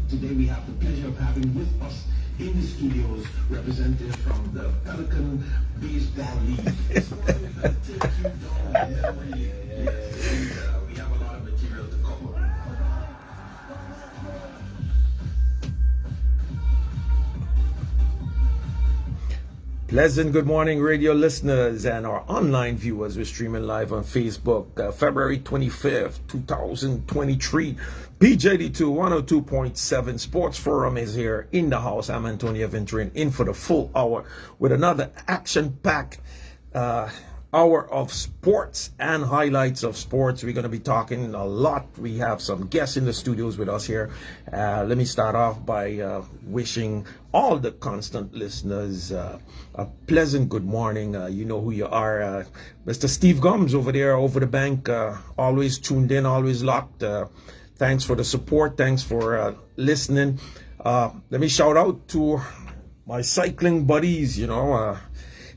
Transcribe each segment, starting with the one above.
Today we have the pleasure of having with us in the studios representatives from the Pelican Baseball League. We have a lot of material to cover. Pleasant good morning, radio listeners and our online viewers. We're streaming live on Facebook, February 25th, 2023. PJD2102.7 Sports Forum is here in the house. I'm Antonio Venturin in for the full hour with another action-packed hour of sports and highlights of sports. We're going to be talking a lot. We have some guests in the studios with us here. Let me start off by wishing all the constant listeners a pleasant good morning. You know who you are. Mr. Steve Gums over there, over the bank, always tuned in, always locked. Thanks for the support. Thanks for listening. Let me shout out to my cycling buddies,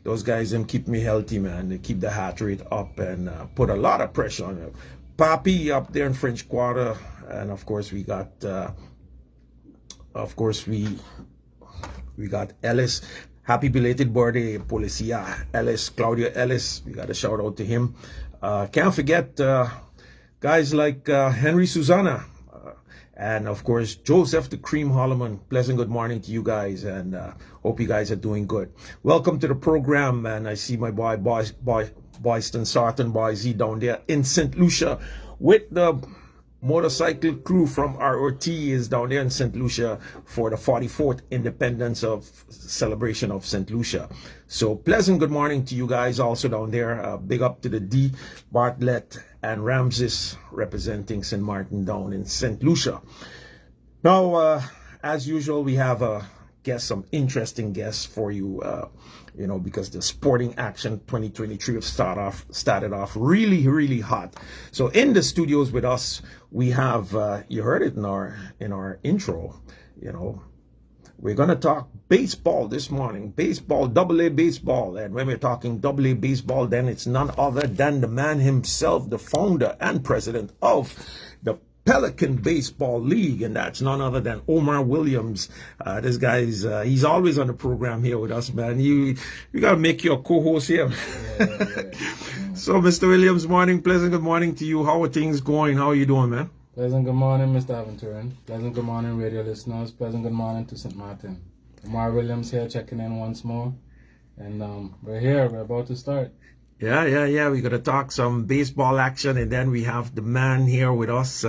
those guys keep me healthy, man. They keep the heart rate up and put a lot of pressure on it. Papi up there in French Quarter, and of course we got, we got Ellis. Happy belated birthday, Policia Ellis, Claudia Ellis. We got a shout out to him. Can't forget guys like Henry Susanna. And of course, Joseph the Cream Holloman. Pleasant good morning to you guys, and hope you guys are doing good. Welcome to the program, and I see my boy Boyston Sarton, Boy Z down there in St. Lucia with the motorcycle crew from ROT is down there in St. Lucia for the 44th Independence of celebration of St. Lucia. So pleasant good morning to you guys also down there. Big up to the D, Bartlett and Ramses representing St.Maarten down in St. Lucia. Now, as usual, we have some interesting guests for you, because the sporting action 2023 have started off really, really hot. So in the studios with us, we have, you heard it in our intro, we're going to talk baseball this morning, baseball, AA baseball. And when we're talking AA baseball, then it's none other than the man himself, the founder and president of the Pelican Baseball League, and that's none other than Omar Williams. This guy's he's always on the program here with us, man. You gotta make your co-host here. Yeah. So, Mr. Williams, pleasant good morning to you. How are things going? How are you doing, man? Pleasant good morning, Mr. Aventurin. Pleasant good morning, radio listeners. Pleasant good morning to St.Maarten. Omar Williams here, checking in once more, and we're here. We're about to start. Yeah. We're going to talk some baseball action, and then we have the man here with us.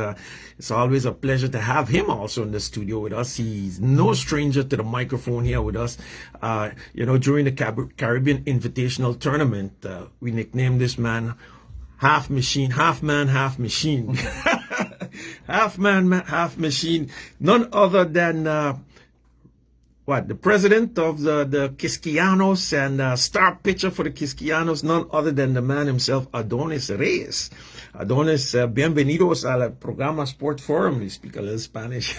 It's always a pleasure to have him also in the studio with us. He's no stranger to the microphone here with us. During the Caribbean Invitational Tournament, we nicknamed this man Half Machine, Half Man, Half Machine. Half Man, Half Machine. None other than... the president of the Quisequeyanos and star pitcher for the Quisequeyanos, none other than the man himself, Adonis Reyes. Adonis, bienvenidos al programa Sport Forum. We speak a little Spanish.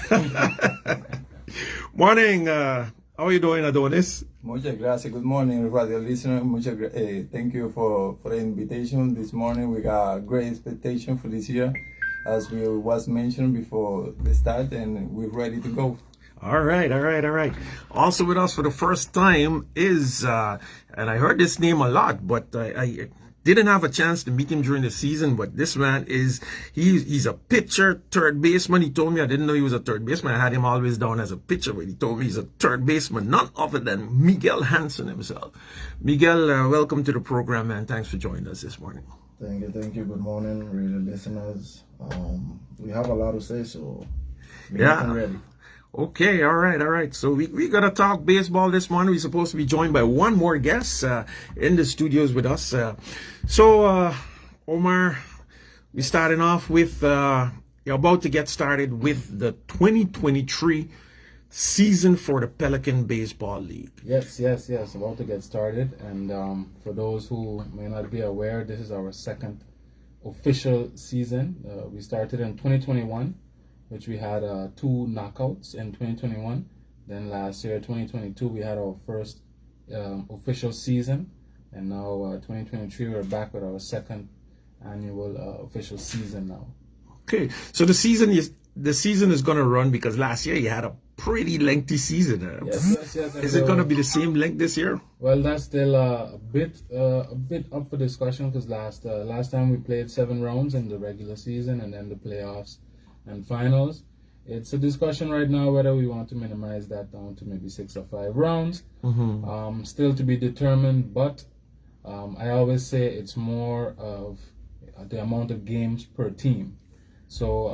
Morning. How are you doing, Adonis? Muchas gracias. Good morning, radio listener. Thank you for the invitation this morning. We got great expectation for this year, as we was mentioned before the start, and we're ready to go. All right. Also with us for the first time is, and I heard this name a lot, but I didn't have a chance to meet him during the season, but this man he's a pitcher, third baseman. He told me, I didn't know he was a third baseman. I had him always down as a pitcher, but he told me he's a third baseman, none other than Miguel Hansen himself. Miguel, welcome to the program, man. Thanks for joining us this morning. Thank you. Good morning, radio listeners. We have a lot to say, so I'm ready. Okay, all right. So we got to talk baseball this morning. We're supposed to be joined by one more guest in the studios with us. Omar, we're starting off with, you're about to get started with the 2023 season for the Pelican Baseball League. Yes. About to get started. And for those who may not be aware, this is our second official season. We started in 2021, which we had 2 knockouts in 2021. Then last year, 2022, we had our first official season. And now 2023, we're back with our second annual official season now. Okay, so the season is going to run, because last year you had a pretty lengthy season. Yes. Is it going to be the same length this year? Well, that's still a bit up for discussion, because last time we played 7 rounds in the regular season and then the playoffs and finals. It's a discussion right now whether we want to minimize that down to maybe 6 or 5 rounds. Still to be determined, but I always say it's more of the amount of games per team. So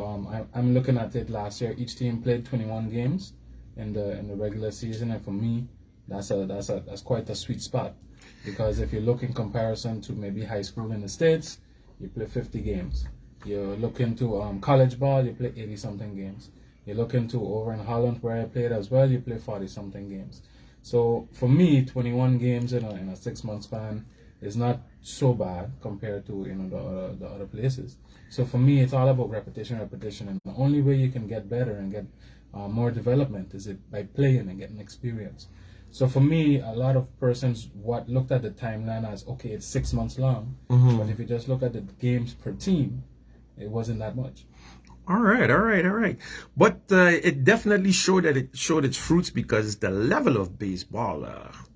I'm looking at it last year. Each team played 21 games in the regular season, and for me, that's quite a sweet spot, because if you look in comparison to maybe high school in the States, you play 50 games. You look into college ball, you play 80-something games. You look into over in Holland, where I played as well, you play 40-something games. So for me, 21 games in a 6-month span is not so bad compared to the other places. So for me, it's all about repetition, and the only way you can get better and get more development is by playing and getting experience. So for me, a lot of persons looked at the timeline as, okay, it's 6 months long, but if you just look at the games per team, it wasn't that much. All right. But it definitely showed its fruits, because the level of baseball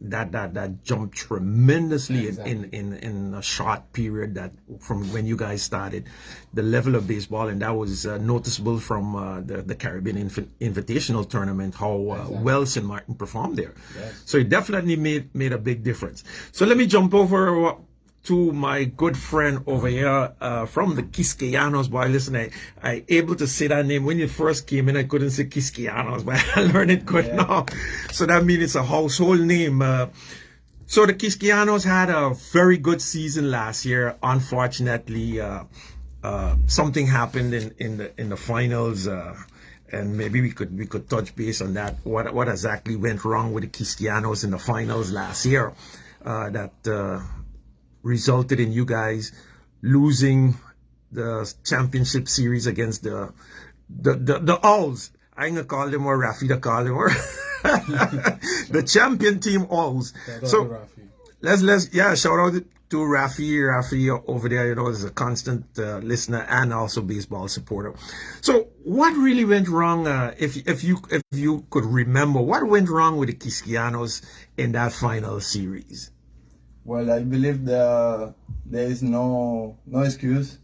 that jumped tremendously. Exactly. in a short period that from when you guys started, the level of baseball, and that was noticeable from the Caribbean Invitational Tournament, how well St.Maarten performed there. Yes. So it definitely made a big difference. So let me jump over to my good friend over here from the Quisequeyanos. Boy, listen, I able to say that name. When you first came in, I couldn't say Quisequeyanos, but I learned it good now. So that means it's a household name. So the Quisequeyanos had a very good season last year. Unfortunately, something happened in the finals, and maybe we could touch base on that. What exactly went wrong with the Quisequeyanos in the finals last year? That resulted in you guys losing the championship series against the Owls. I ain't gonna call them or Rafi to call them or the champion team Owls. So let's shout out to Rafi over there. Is a constant listener and also baseball supporter. So what really went wrong? If you could remember, what went wrong with the Quisequeyanos in that final series? Well, I believe there is no excuse.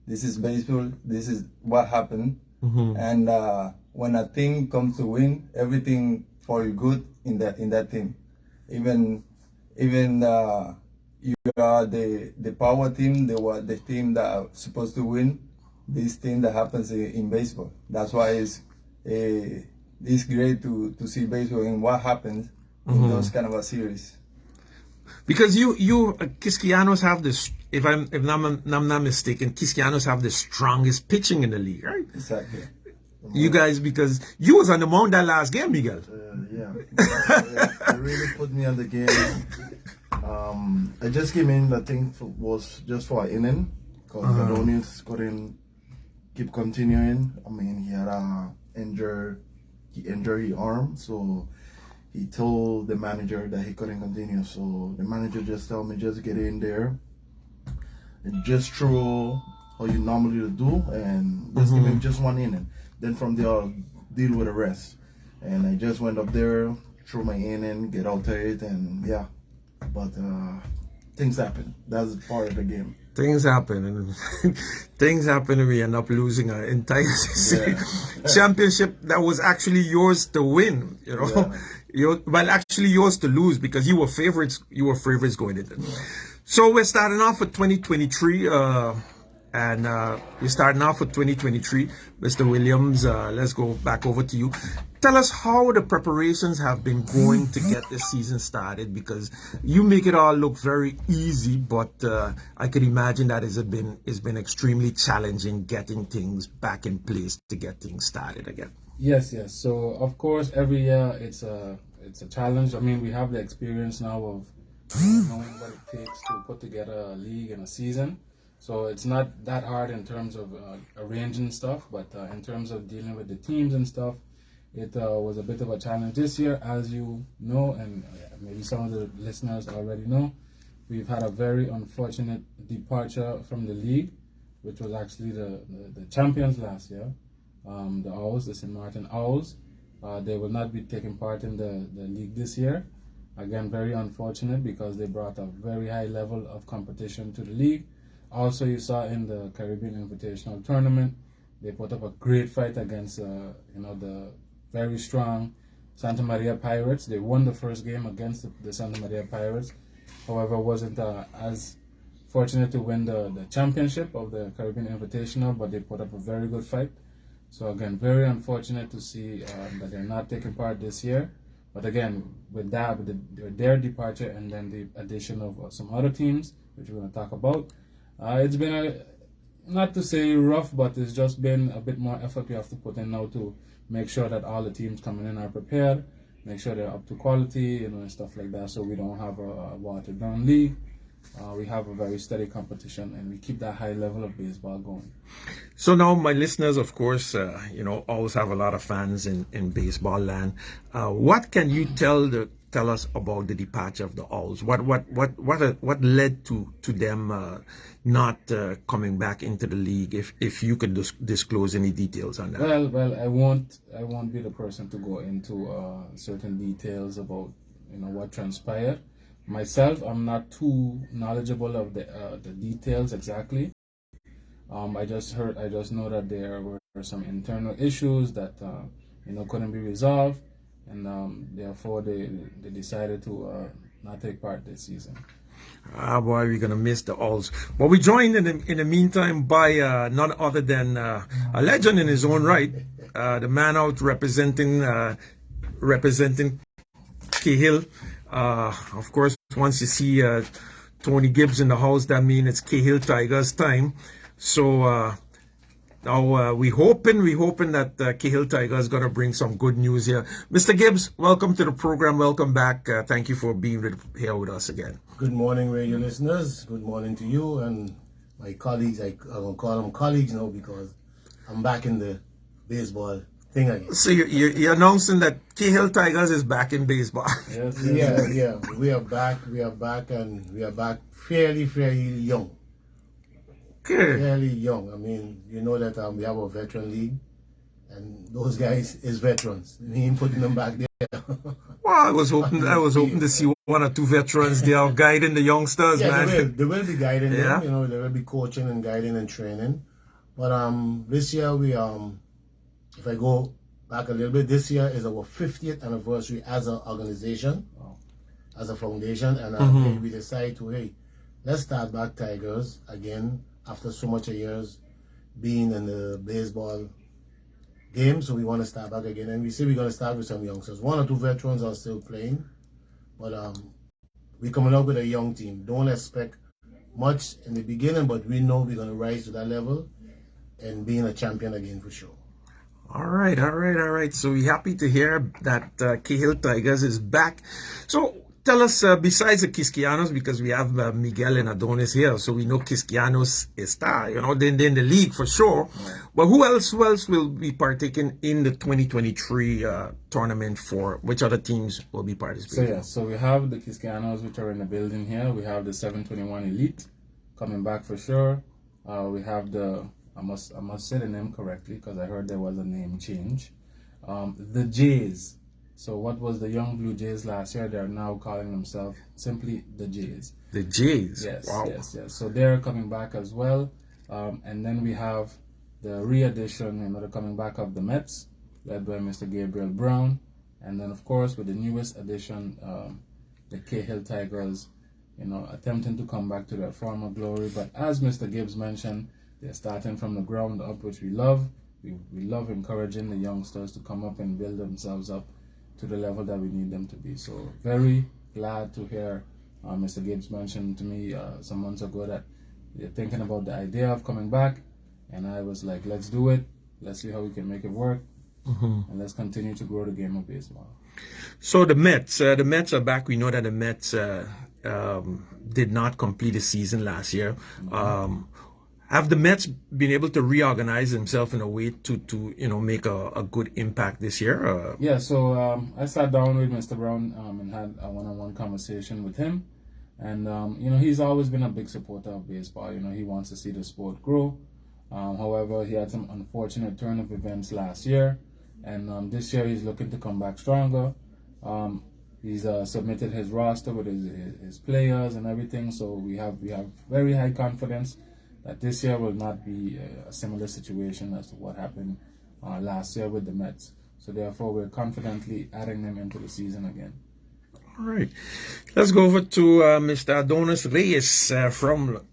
This is baseball. This is what happened. And when a team comes to win, everything falls good in that team. Even you are the power team, the team that are supposed to win. This thing that happens in baseball. That's why it's great to see baseball and what happens in those kind of a series. Because you Quisequeyanos have this, if I'm not mistaken, Quisequeyanos have the strongest pitching in the league, right? Exactly. You guys, because you was on the mound that last game, Miguel. It really put me on the game. I just came in, I think, was just for an inning, because Adonis couldn't keep continuing. I mean, he had injured his arm, so he told the manager that he couldn't continue. So the manager just told me, just get in there and just throw how you normally do, and just give him just one inning. Then from there, I'll deal with the rest. And I just went up there, threw my inning, get out of it, and yeah. But things happen. That's part of the game. Things happen, and and we end up losing an entire championship that was actually yours to win. Actually yours to lose, because you were favorites. You were favorites going into. So we're starting off with 2023, and we're starting off with 2023. Mr. Williams, let's go back over to you. Tell us how the preparations have been going to get this season started, because you make it all look very easy, but I could imagine that it's been extremely challenging getting things back in place to get things started again. Yes, yes. So of course, every year it's a challenge. I mean, we have the experience now of knowing what it takes to put together a league and a season. So it's not that hard in terms of arranging stuff, but in terms of dealing with the teams and stuff, it was a bit of a challenge this year, as you know, and maybe some of the listeners already know. We've had a very unfortunate departure from the league, which was actually the champions last year, the Owls, the St.Maarten Owls. They will not be taking part in the league this year. Again, very unfortunate because they brought a very high level of competition to the league. Also, you saw in the Caribbean Invitational Tournament, they put up a great fight against the very strong Santa Maria Pirates. They won the first game against the Santa Maria Pirates. However, wasn't as fortunate to win the championship of the Caribbean Invitational, but they put up a very good fight. So again, very unfortunate to see that they're not taking part this year. But again, with that, with their departure and then the addition of some other teams, which we're going to talk about, it's been not to say rough, but it's just been a bit more effort we have to put in now to make sure that all the teams coming in are prepared, make sure they're up to quality, and stuff like that, so we don't have a watered down league. We have a very steady competition, and we keep that high level of baseball going. So now, my listeners, of course, always have a lot of fans in baseball land. What can you tell us about the departure of the Owls? What led to them not coming back into the league? If you could disclose any details on that. Well, I won't be the person to go into certain details about what transpired. Myself, I'm not too knowledgeable of the details exactly. I just know that there were some internal issues that couldn't be resolved, and therefore they decided to not take part this season. Ah, boy, we're gonna miss the Owls. But we joined in the meantime by none other than a legend in his own right, the man out representing Cahill. Of course, once you see Tony Gibbs in the house, that means it's Cahill Tigers time. So now we hoping that Cahill Tigers gonna bring some good news here. Mr. Gibbs, welcome to the program. Welcome back. Thank you for being here with us again. Good morning, radio listeners. Good morning to you and my colleagues. I'm gonna call them colleagues now because I'm back in the baseball thing again. So you're announcing that Cahill Tigers is back in baseball. Yes, Yeah. We are back, and we are back fairly young. Okay. Fairly young. I mean, you know that we have a veteran league, and those guys is veterans. We ain't putting them back there. Well, I was hoping to see one or two veterans there guiding the youngsters, Yeah, man. they will be guiding Yeah. them. They will be coaching and guiding and training. But this year we if I go back a little bit, this year is our 50th anniversary as an organization, as a foundation, and we decided to let's start back Tigers again after so much years being in the baseball game. So we want to start back again, and we say we're going to start with some youngsters. One or two veterans are still playing, but we're coming up with a young team. Don't expect much in the beginning, but we know we're going to rise to that level and being a champion again for sure. All right. So we're happy to hear that Cahill Tigers is back. So tell us, besides the Quisequeyanos, because we have Miguel and Adonis here, so we know Quisequeyanos está, they're in the league for sure. But who else will be partaking in the 2023 tournament? For which other teams will be participating? So we have the Quisequeyanos, which are in the building here. We have the 721 Elite coming back for sure. We have I must say the name correctly because I heard there was a name change. The Jays. So what was the Young Blue Jays last year? They're now calling themselves simply the Jays. The Jays. Yes, Wow. yes. So they're coming back as well. And then we have the re-addition, the coming back of the Mets, led by Mr. Gabriel Brown. And then, of course, with the newest addition, the Cahill Tigers, attempting to come back to their former glory. But as Mr. Gibbs mentioned, they're starting from the ground up, which we love. We love encouraging the youngsters to come up and build themselves up to the level that we need them to be. So very glad to hear Mr. Gibbs mentioned to me some months ago that they're thinking about the idea of coming back. And I was like, let's do it. Let's see how we can make it work. and let's continue to grow the game of baseball. So the Mets are back. We know that the Mets did not complete the season last year. Have the Mets been able to reorganize themselves in a way to make a good impact this year? Yeah, so I sat down with Mr. Brown and had a one-on-one conversation with him. And, he's always been a big supporter of baseball. He wants to see the sport grow. However, he had some unfortunate turn of events last year. And this year he's looking to come back stronger. He's submitted his roster with his players and everything. So we have very high confidence that this year will not be a similar situation as to what happened last year with the Mets. So therefore, we're confidently adding them into the season again. All right. Let's go over to Mr. Adonis Reyes from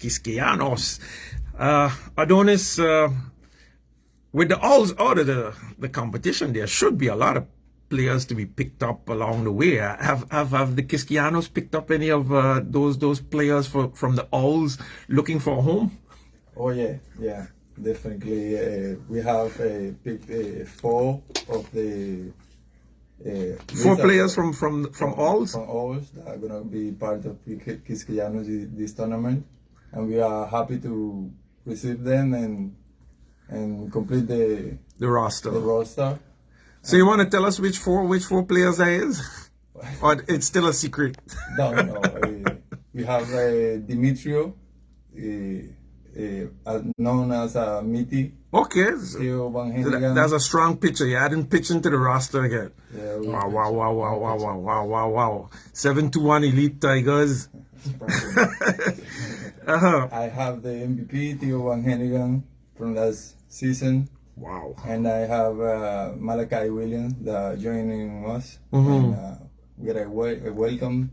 Quisequeyanos. Adonis, with the Owls out of the competition, there should be a lot of players to be picked up along the way. Have the Quisequeyanos picked up any of those players from the Owls looking for a home? Oh yeah, definitely. We have picked 4 of the 4 players from Owls? From Owls that are gonna be part of Quisequeyanos this tournament, and we are happy to receive them and complete the roster. So you want to tell us which four players that is, or it's still a secret? No. We have Dimitrio, known as Miti. Okay, Theo Van so Hennigan. that's a strong pitcher. You adding pitching to the roster again. Yeah, Wow. 7-1 Elite Tigers. I have the MVP, Theo Van Hennigan, from last season. Wow. And I have Malachi Williams joining us. Mm-hmm. And, we are welcome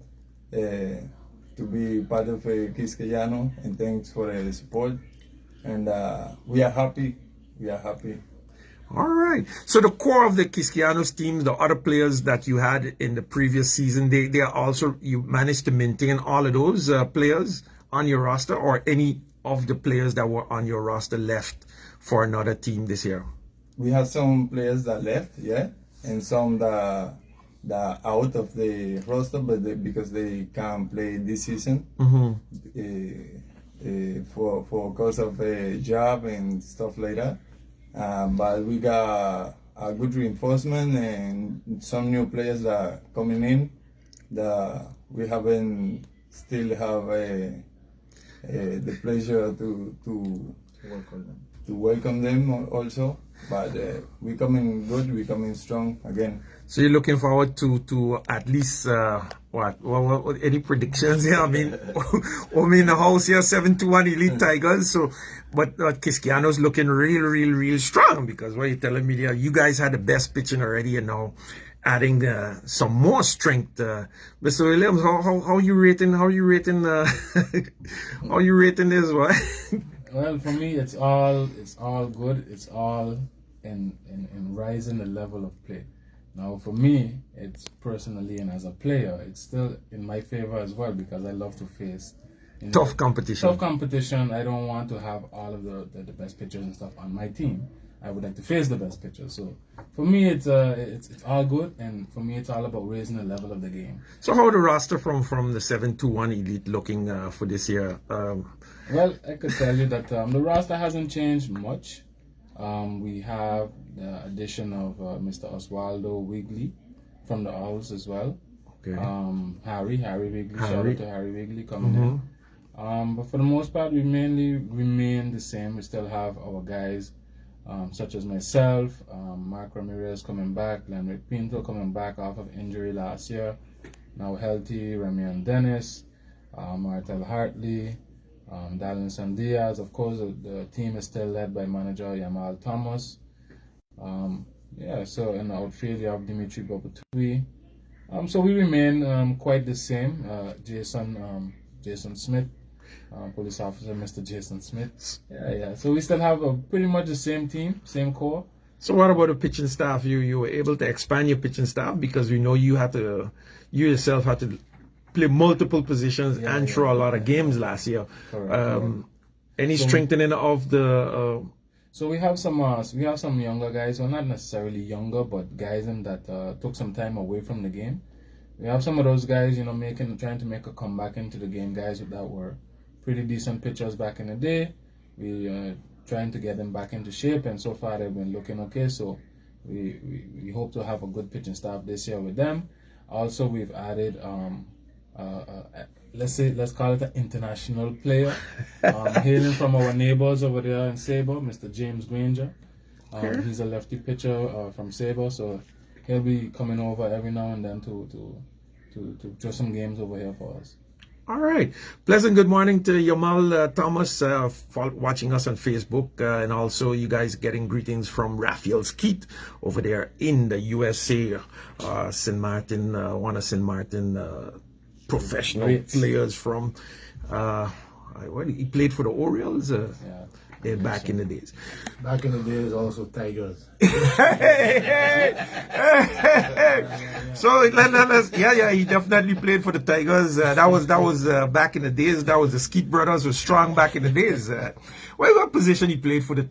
to be part of Quisequeyanos, and thanks for the support. And we are happy. All right. So the core of the Quisequeyanos team, the other players that you had in the previous season, they are also, you managed to maintain all of those players on your roster, or any of the players that were on your roster left for another team this year? We have some players that left, yeah, and some that out of the roster, but because they can't play this season, for cause of a job and stuff like that. But we got a good reinforcement and some new players that coming in that we haven't still have the pleasure to welcome them also. But we coming good, we coming strong again. So you're looking forward to at least what any predictions here? I mean, the house here 7-1 Elite Tigers. So, but Quisequeyanos looking real strong, because what you're telling me there, you guys had the best pitching already, and now adding some more strength. Mr. Williams, how you rating? How you rating this one? Well, for me, it's all good. It's all in rising the level of play. Now, for me, it's personally and as a player, it's still in my favor as well, because I love to face tough competition. I don't want to have all of the best pitchers and stuff on my team. I would like to face the best pitchers. So for me, it's all good, and for me, it's all about raising the level of the game. So how the roster from the 7-1 Elite looking for this year? Well, I could tell you that the roster hasn't changed much. We have the addition of Mr. Oswaldo Wigley from the Owls as well. Okay. Harry Wigley. Shout out to Harry Wigley coming in. But for the most part, we mainly remain the same. We still have our guys, such as myself, Mark Ramirez coming back, Lenric Pinto coming back off of injury last year, now healthy, Remian Dennis, Martel Hartley, Dalinson Diaz. Of course, the team is still led by manager Yamal Thomas. So in the outfield, you have Dimitri Bobotui. So we remain quite the same. Jason Smith, police officer Mr. Jason Smith. So we still have pretty much the same team, same core. So what about the pitching staff? You were able to expand your pitching staff, because we know you yourself had to play multiple positions and throw a lot of games last year. Correct. Any strengthening of the So we have some younger guys, well not necessarily younger, but guys that took some time away from the game. We have some of those guys, trying to make a comeback into the game, guys that were pretty decent pitchers back in the day. We trying to get them back into shape, and so far they've been looking okay. So we hope to have a good pitching staff this year with them. Also, we've added let's call it an international player, hailing from our neighbors over there in Sabre, Mr. James Granger. He's a lefty pitcher from Sabre, so he'll be coming over every now and then to throw some games over here for us. All right. Pleasant good morning to Yamal Thomas watching us on Facebook, and also you guys getting greetings from Raphael Skeet over there in the USA. St.Maarten, one of St.Maarten professional players from he played for the Orioles back in the days. Back in the days, also Tigers. So he definitely played for the Tigers. That was back in the days. That was the Skeet brothers were strong back in the days. What position he played for the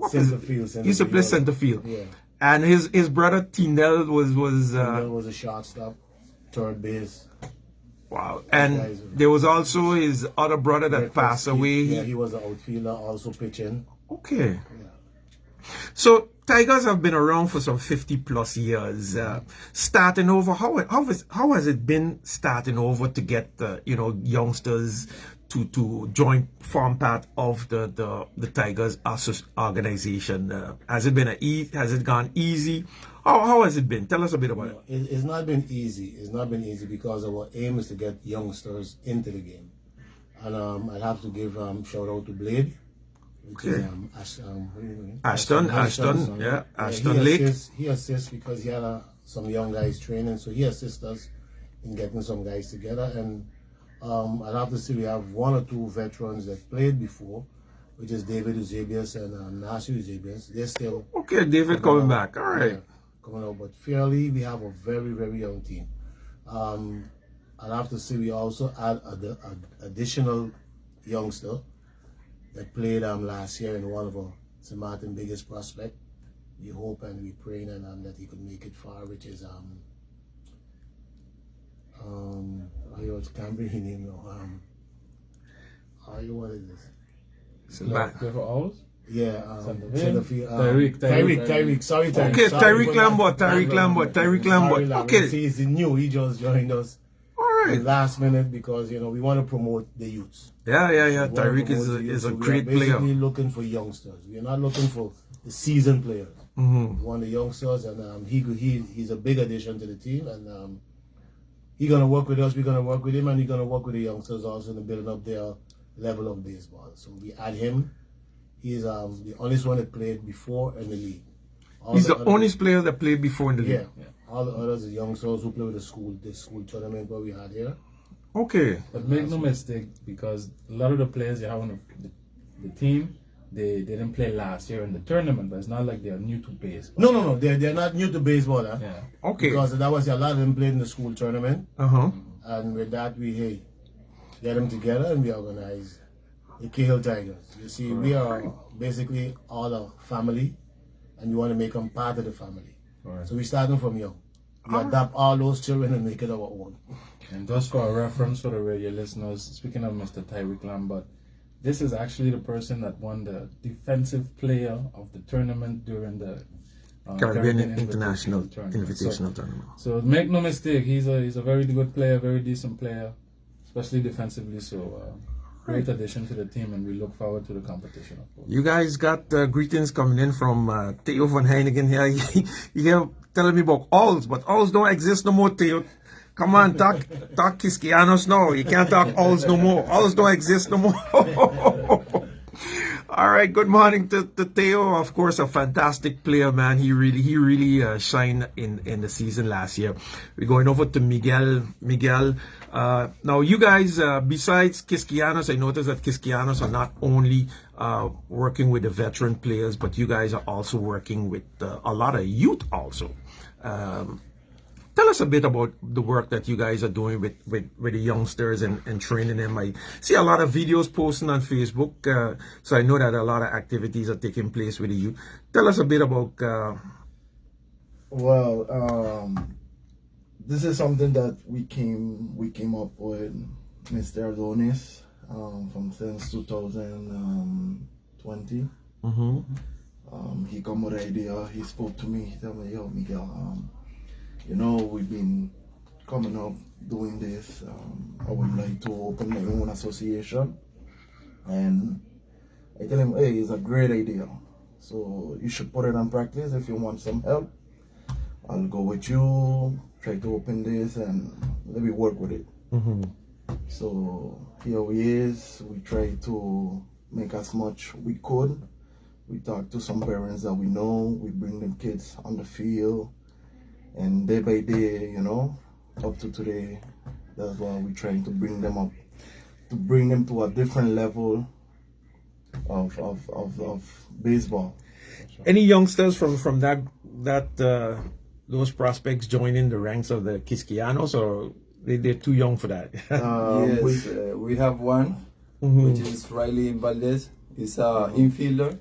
Center field. He used to play center field. Yeah. And his brother Tindell was was a shortstop, third base. Wow. And there was also his other brother that passed away. Yeah, he was an outfielder, also pitching. Okay. Yeah. So Tigers have been around for some 50 plus years. Starting over, how has it been starting over to get youngsters to form part of the Tigers organization? Has it gone easy? How has it been? Tell us a bit about it. It's not been easy. It's not been easy because our aim is to get youngsters into the game. And I'll have to give shout out to Blade, which is Ashton Lake. He assists because he had some young guys training, so he assists us in getting some guys together. And I'll have to say we have one or two veterans that played before, which is David Eusebius and Nasir Eusebius. They're still David coming back. All right. Yeah, coming out, but fairly we have a very, very young team. I'll have to say we also add an additional youngster that played last year in one of our St.Maarten biggest prospect. We hope and we pray and that he could make it far, which is I can't bring his name now. What is this? Clifford Owls? Yeah, Tyreek. Sorry, Tyreek. Okay, Tyreek Lambert. Okay. See, he's new. He just joined us. All right. Last minute because we want to promote the youths. Yeah. Tyreek is a great player. We are basically looking for youngsters. We are not looking for the seasoned players. Mm-hmm. We want the youngsters, and he's a big addition to the team, and he's gonna work with us. We're gonna work with him, and he's gonna work with the youngsters also in building up their level of baseball. So we add him. He's the only one that played before in the league. He's the only player that played before in the league. Yeah. All the others are youngsters who play with the school tournament what we had here. Okay. But make no mistake, because a lot of the players you have on the team, they didn't play last year in the tournament, but it's not like they're new to baseball. No. They're not new to baseball. Huh? Yeah. Okay. Because that was a lot of them played in the school tournament. Uh-huh. And with that, we get them together and we organize the Cahill Tigers. You see, we are basically all a family, and we want to make them part of the family. Right. So we start them from young. We adopt all those children and make it our own. And just for a reference for the radio listeners, speaking of Mr. Tyreek Lambert, this is actually the person that won the defensive player of the tournament during the Caribbean International Invitational Tournament. So make no mistake, he's a very good player, very decent player, especially defensively. So great addition to the team, and we look forward to the competition, of course. You guys got greetings coming in from Theo van Heinigen here. He telling me about owls, but owls don't exist no more, Theo. Come on, talk Quisequeyanos now. You can't talk owls no more. Owls don't exist no more. All right, good morning to Theo. Of course, a fantastic player, man. He really shined in the season last year. We're going over to Miguel. Now, you guys, besides Quisequeyanos, I noticed that Quisequeyanos are not only working with the veteran players, but you guys are also working with a lot of youth also. Tell us a bit about the work that you guys are doing with the youngsters and training them. I see a lot of videos posting on Facebook, so I know that a lot of activities are taking place with the youth. Tell us a bit about... This is something that we came up with Mr. Adonis since 2020. He come with an idea. He spoke to me. He told me, "Yo, Miguel, we've been coming up doing this. I would like to open my own association." And I tell him, "Hey, it's a great idea. So you should put it in practice. If you want some help, I'll go with you, try to open this, and let me work with it." So here we is. We try to make as much we could. We talk to some parents that we know. We bring them kids on the field, and day by day, up to today, that's why we're trying to bring them up, to bring them to a different level of baseball. Any youngsters from those prospects joining the ranks of the Quisequeyanos, or they're too young for that? Yes, we have one, which is Riley Valdez. He's an infielder.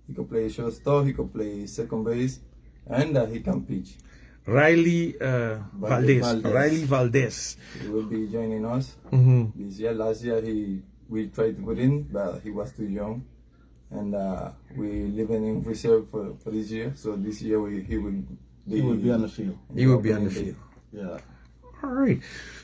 He can play shortstop, he can play second base, and he can pitch. Riley Valdez. Riley Valdez. He will be joining us this year. Last year we tried to put in, but he was too young, and we living in reserve for this year. So this year he will be on the field. He will be on the field. Yeah. All right.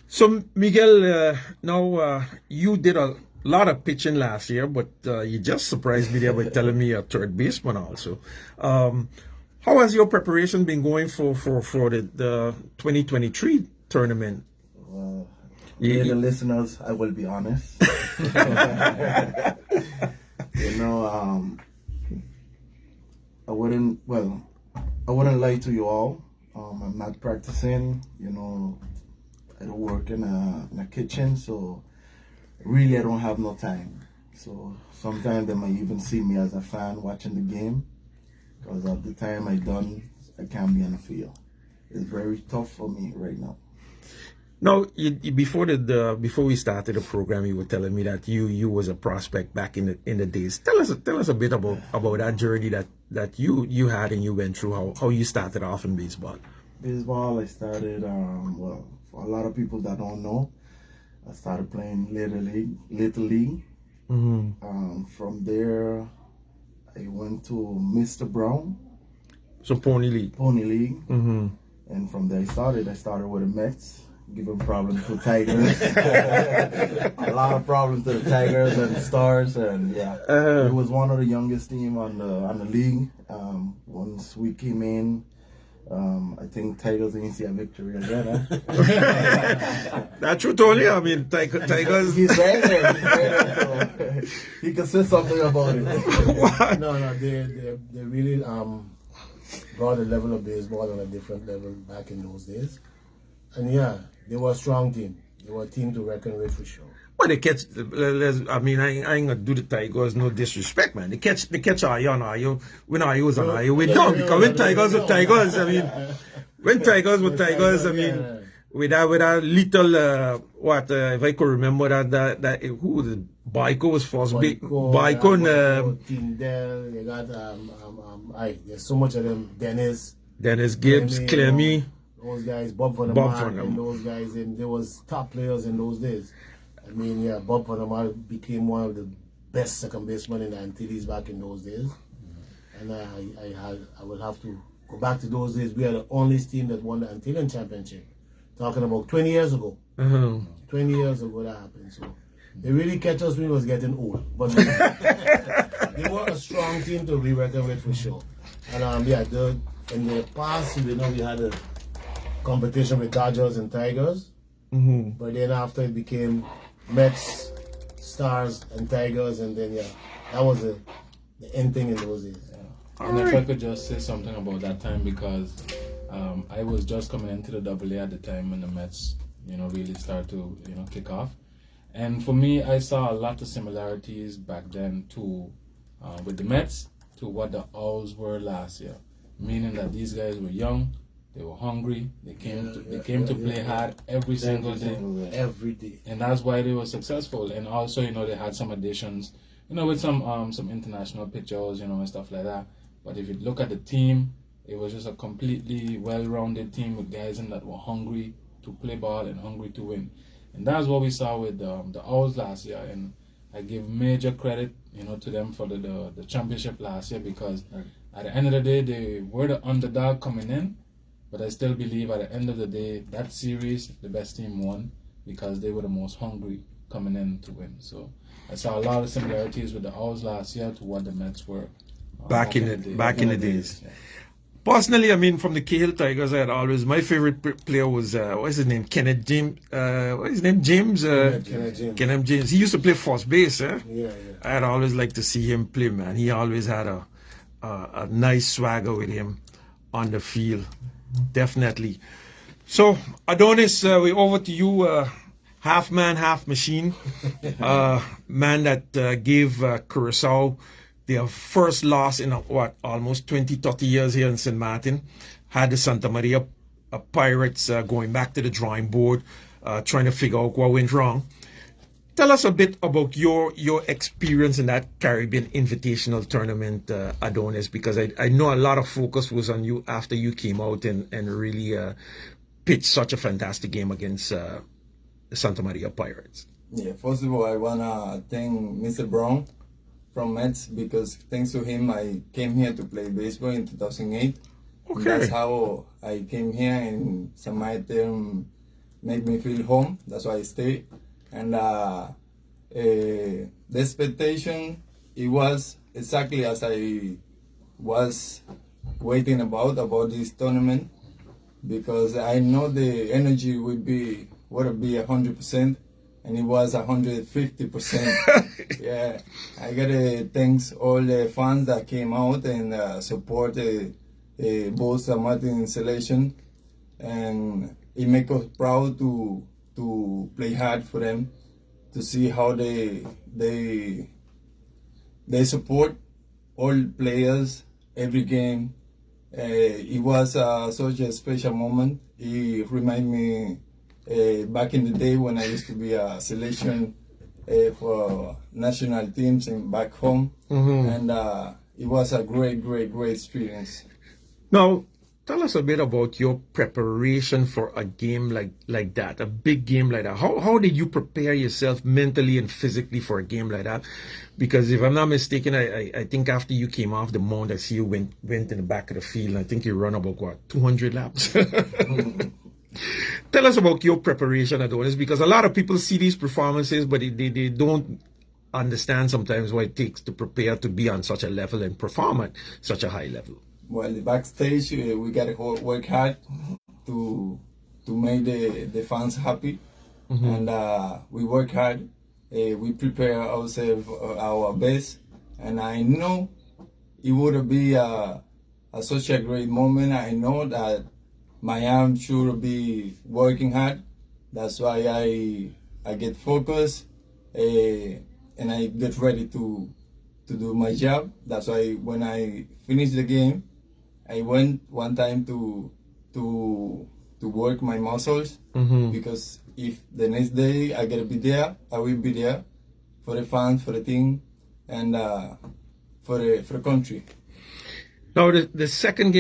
So Miguel, now you did a lot of pitching last year, but you just surprised me there by telling me you're a third baseman also. How has your preparation been going for the 2023 tournament? Well, the listeners, I will be honest. I wouldn't lie to you all. I'm not practicing. I don't work in a kitchen, so really I don't have no time. So sometimes they might even see me as a fan watching the game, because of the time I can't be on the field. It's very tough for me right now. Now, before we started the program, you were telling me that you was a prospect back in the days. Tell us a bit about that journey that you had and you went through. How you started off in baseball. Baseball, I started for a lot of people that don't know, I started playing Little League. From there, I went to Mr. Brown. So Pony League. And from there I started with the Mets, giving problems to Tigers. A lot of problems to the Tigers and the Stars, and it was one of the youngest team on the league. Once we came in, I think Tigers didn't see a victory again. That's true, Tony. I mean, Tigers. He's right there. So he can say something about it. No, they really brought the level of baseball on a different level back in those days. And they were a strong team. They were a team to reckon with for sure. Well, they catch. I mean, I ain't gonna do the Tigers no disrespect, man. They catch Ayo. When Ayo was on Ayo, we don't, because when Tigers were Tigers, I mean, when Tigers were Tigers, I mean, with that little if I could remember that who was it? Baiko was first big. Baiko and Tindel. They got there's so much of them. Dennis Gibbs, Clemmy. Those guys, Bob Van der Mark, and those guys, and there was top players in those days. I mean, Bob Van der Mark became one of the best second basemen in the Antilles back in those days. And I will have to go back to those days. We are the only team that won the Antillean Championship. Talking about 20 years ago. 20 years ago that happened. So they really catch us when it was getting old. But they were a strong team to be reckoned with for sure. And in the past, we had a competition with Dodgers and Tigers. But then after it became Mets, Stars, and Tigers, and then that was the end thing in those days. And if I could just say something about that time, because I was just coming into the AA at the time when the Mets, really started to, kick off. And for me, I saw a lot of similarities back then to with the Mets to what the Owls were last year, meaning that these guys were young, They were hungry. They came to play hard every single day. Every day. And that's why they were successful. And also, they had some additions, with some international pictures, and stuff like that. But if you look at the team, it was just a completely well-rounded team with guys in that were hungry to play ball and hungry to win. And that's what we saw with the Owls last year. And I give major credit, to them for the championship last year, because at the end of the day, they were the underdog coming in. But I still believe at the end of the day, that series, the best team won because they were the most hungry coming in to win. So I saw a lot of similarities with the Owls last year to what the Mets were back in the days. Yeah. Personally, I mean, from the Cahill Tigers, I had always, my favorite player was, what's his name? Kenneth James. What's his name? James? Kenneth James. He used to play first base, eh? Yeah. I had always liked to see him play, man. He always had a nice swagger with him on the field. Definitely. So, Adonis, we're over to you. Half man, half machine. Man that gave Curacao their first loss in almost 20, 30 years here in St.Maarten. Had the Santa Maria Pirates going back to the drawing board, trying to figure out what went wrong. Tell us a bit about your experience in that Caribbean Invitational Tournament, Adonis, because I know a lot of focus was on you after you came out and really pitched such a fantastic game against the Santa Maria Pirates. Yeah, first of all, I want to thank Mr. Brown from Mets, because thanks to him, I came here to play baseball in 2008. Okay. That's how I came here, and St.Maarten made me feel home. That's why I stayed. And the expectation, it was exactly as I was waiting about this tournament, because I know the energy would be 100%, and it was 150%. Yeah, I gotta thanks all the fans that came out and support both St.Maarten selection, and it makes us proud to play hard for them, to see how they support all players every game. It was such a special moment. It reminded me back in the day when I used to be a selection for national teams and back home, and it was a great experience. Now, tell us a bit about your preparation for a game like that, a big game like that. How did you prepare yourself mentally and physically for a game like that? Because if I'm not mistaken, I think after you came off the mound, I see you went in the back of the field, and I think you run about 200 laps. Tell us about your preparation, Adonis, because a lot of people see these performances, but they don't understand sometimes what it takes to prepare to be on such a level and perform at such a high level. Well, the backstage, we gotta work hard to make the fans happy, and we work hard. We prepare ourselves our best, and I know it would be such a great moment. I know that my arm should be working hard. That's why I get focused, and I get ready to do my job. That's why when I finish the game, I went one time to work my muscles, because if the next day I gotta be there, I will be there for the fans, for the team, and for the country. Now the second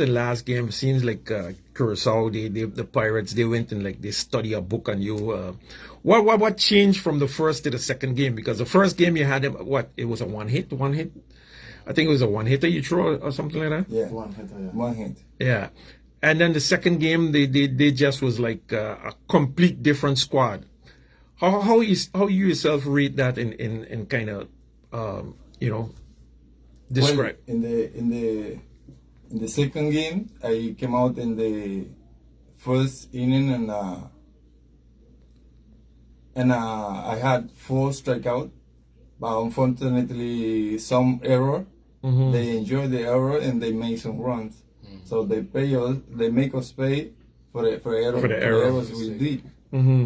and last game seems like Curacao, the Pirates, they went and they study a book on you. What changed from the first to the second game? Because the first game you had them, it was a one hit. I think it was a one hitter you throw or something like that. Yeah, One hitter, yeah. one hit. Yeah, and then the second game they just was like a complete different squad. How you yourself rate that in kind of describe? Well, in the second game, I came out in the first inning, and I had 4 strikeouts, but unfortunately some error. They enjoy the error and they make some runs. So they make us pay for the errors we did.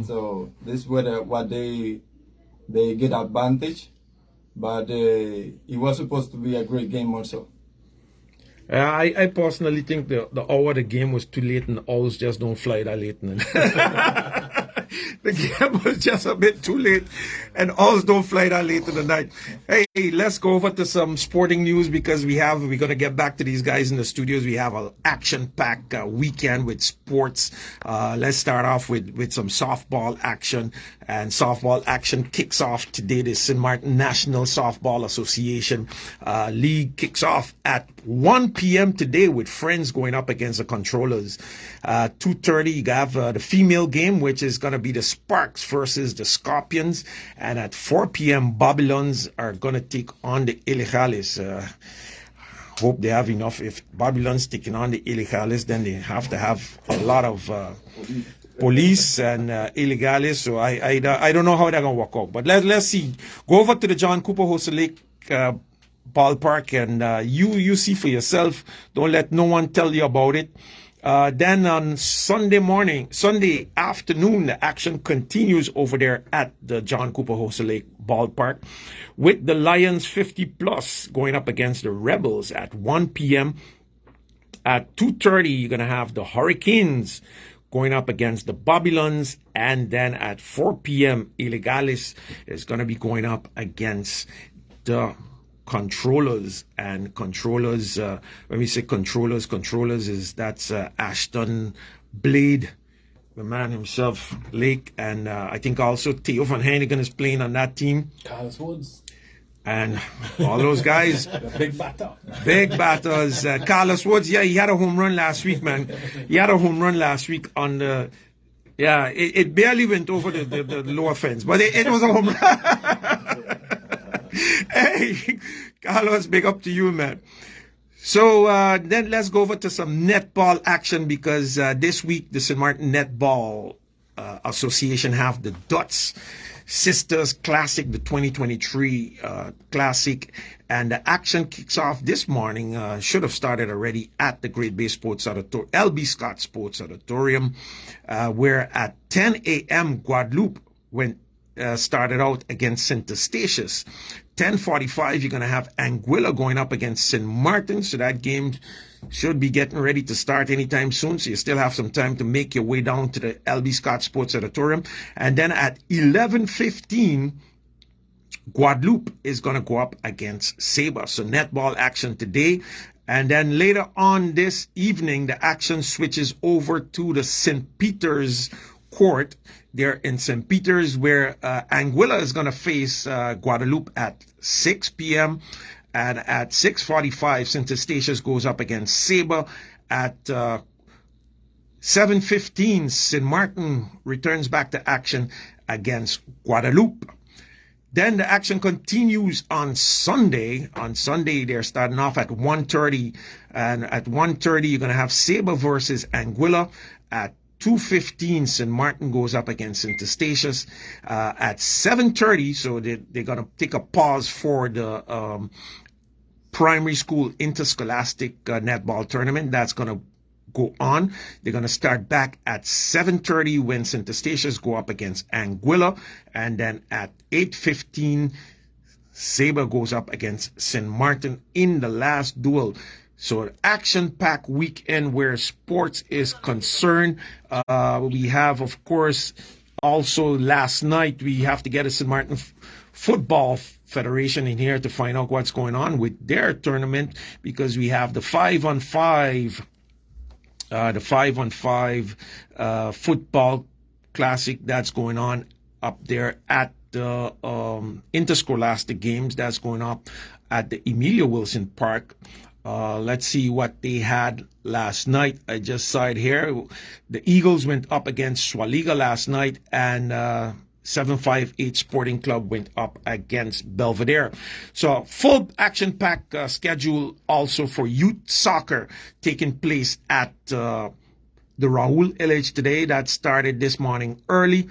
So this is what they get advantage. But it was supposed to be a great game also. I personally think the hour of the game was too late, and the owls just don't fly that late. The game was just a bit too late, and owls don't fly that late in the night. Hey, let's go over to some sporting news because we're gonna get back to these guys in the studios. We have an action-packed weekend with sports. Let's start off with some softball action, and softball action kicks off today. The St.Maarten National Softball Association League kicks off at 1 p.m. today with Friends going up against the Controllers. 2:30 you have the female game, which is going to be the Sparks versus the Scorpions, and at 4 p.m. Babylons are going to take on the Ilegales. Hope they have enough. If Babylon's taking on the Ilegales, then they have to have a lot of police and Ilegales. So I don't know how they're going to work out. But let's see. Go over to the John Cooper Hossa Lake ballpark, and you see for yourself. Don't let no one tell you about it. Then on Sunday afternoon, the action continues over there at the John Cooper Hossa Lake ballpark with the Lions 50 plus going up against the Rebels at 1 p.m. At 2:30, you're going to have the Hurricanes going up against the Babylons, and then at 4 p.m. Ilegales is going to be going up against the Controllers. And Controllers, when we say Controllers that's Ashton Blade, the man himself, Lake, and I think also Theo van Heinigen is playing on that team. Carlos Woods. And all those guys. Big batter. Big batters. Carlos Woods, yeah, he had a home run last week, man. He had a home run last week on the... Yeah, it barely went over the lower fence, but it was a home run. Hey, Carlos, big up to you, man. So then let's go over to some netball action because this week the St.Maarten Netball Association have the Dutch Sisters Classic, the 2023 Classic, and the action kicks off this morning. Should have started already at the Great Bay Sports Auditorium, LB Scott Sports Auditorium, where at 10 a.m. Guadeloupe started out against St. Eustatius. 10:45, you're going to have Anguilla going up against St.Maarten. So that game should be getting ready to start anytime soon. So you still have some time to make your way down to the LB Scott Sports Auditorium. And then at 11:15, Guadeloupe is going to go up against Sabre. So netball action today. And then later on this evening, the action switches over to the St. Peter's Court. They're in St. Peter's, where Anguilla is going to face Guadeloupe at 6 p.m. And at 6:45, St. Eustatius goes up against Sabre. At 7:15, St.Maarten returns back to action against Guadeloupe. Then the action continues on Sunday. On Sunday, they're starting off at 1:30. And at 1:30, you're going to have Sabre versus Anguilla. At 2:15, St.Maarten goes up against St. Eustatius. At 7:30, so they're going to take a pause for the primary school interscholastic netball tournament. That's going to go on. They're going to start back at 7:30 when St. Eustatius go up against Anguilla. And then at 8:15, Sabre goes up against St.Maarten in the last duel. So an action-packed weekend where sports is concerned. We have, of course, also last night, we have to get a St.Maarten Football Federation in here to find out what's going on with their tournament, because we have the 5-on-5 football classic that's going on up there at the interscholastic games that's going up at the Emilia Wilson Park. Let's see what they had last night. I just saw it here. The Eagles went up against Swaliga last night, and 758 Sporting Club went up against Belvedere. So full action-packed schedule also for youth soccer taking place at the Rahul LH today. That started this morning early.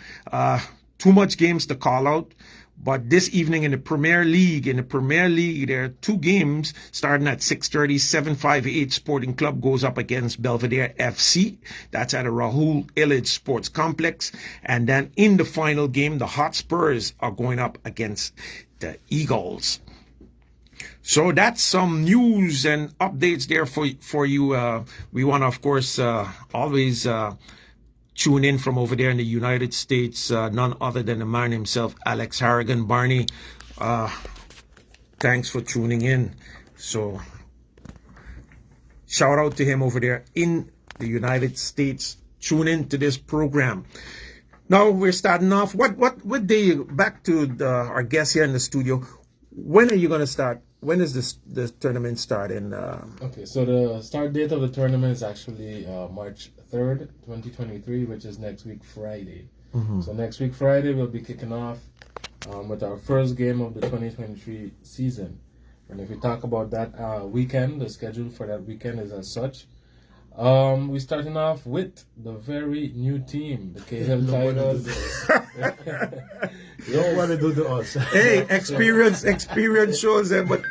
Too much games to call out. But this evening in the Premier League, there are two games starting at 6:30. 758 Sporting Club goes up against Belvedere FC. That's at a Rahul Illage Sports Complex. And then in the final game, the Hotspurs are going up against the Eagles. So that's some news and updates there for you. We want to, of course, always tune in from over there in the United States. None other than the man himself, Alex Harrigan. Barney, thanks for tuning in. So shout out to him over there in the United States. Tune in to this program. Now we're starting off. What day? Back to our guest here in the studio. When are you going to start? When is the tournament starting? Okay, so the start date of the tournament is actually March 3rd, 2023, which is next week Friday. So next week Friday we'll be kicking off with our first game of the 2023 season. And if we talk about that weekend, the schedule for that weekend is as such. We're starting off with the very new team, the Cahill Tigers. Don't want to do the odds. Hey, experience shows that, but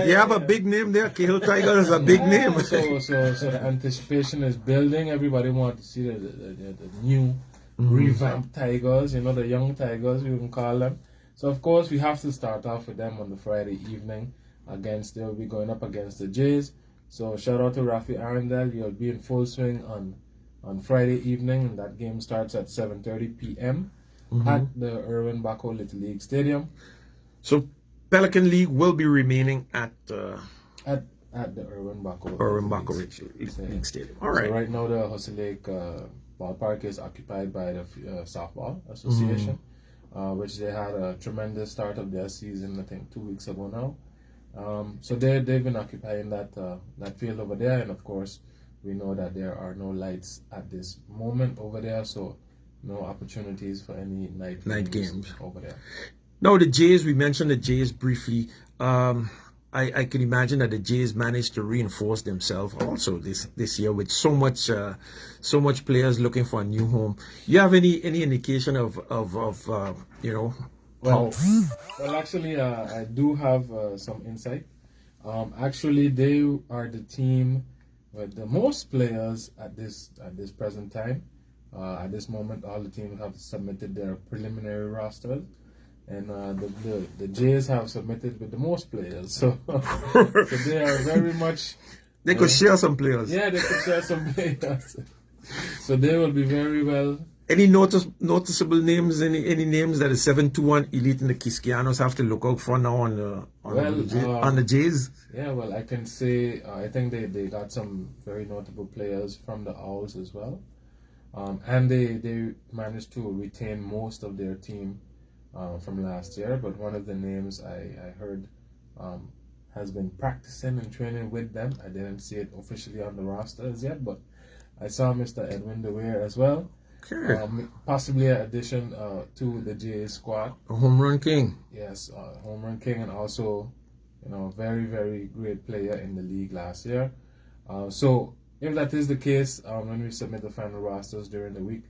you have a big name there. Cahill Tigers is a big name. So the anticipation is building. Everybody wants to see the new revamped Tigers, the young Tigers, we can call them. So, of course, we have to start off with them on the Friday evening. They'll be going up against the Jays. So, shout out to Rafi Arundel. You'll be in full swing on Friday evening, and that game starts at 7:30 p.m. at the Irwin Baco Little League Stadium. So, Pelican League will be remaining at the Irwin Baco League Stadium. All right. So right now the Hussey Lake ballpark is occupied by the Softball Association, which they had a tremendous start of their season, I think 2 weeks ago now. So they've been occupying that field over there, and of course we know that there are no lights at this moment over there, so no opportunities for any night games over there. Now the Jays, we mentioned the Jays briefly. I can imagine that the Jays managed to reinforce themselves also this year with so much players looking for a new home. You have any indication of Well, actually, I do have some insight. Actually, they are the team with the most players at this present time. At this moment, all the teams have submitted their preliminary rosters, and the Jays have submitted with the most players. So, so they are very much. They could share some players. Yeah, they could share some players. So they will be very well. Any noticeable names? Any names that the 721 elite in the Quisequeyanos have to look out for now on the Jays? Yeah, well, I can say I think they got some very notable players from the Owls as well, and they managed to retain most of their team from last year. But one of the names I heard has been practicing and training with them. I didn't see it officially on the roster as yet, but I saw Mr. Edwin DeWeer as well. Okay. Possibly an addition to the GA squad. A home run king. Yes, home run king, and also, very, very great player in the league last year. So if that is the case, when we submit the final rosters during the week,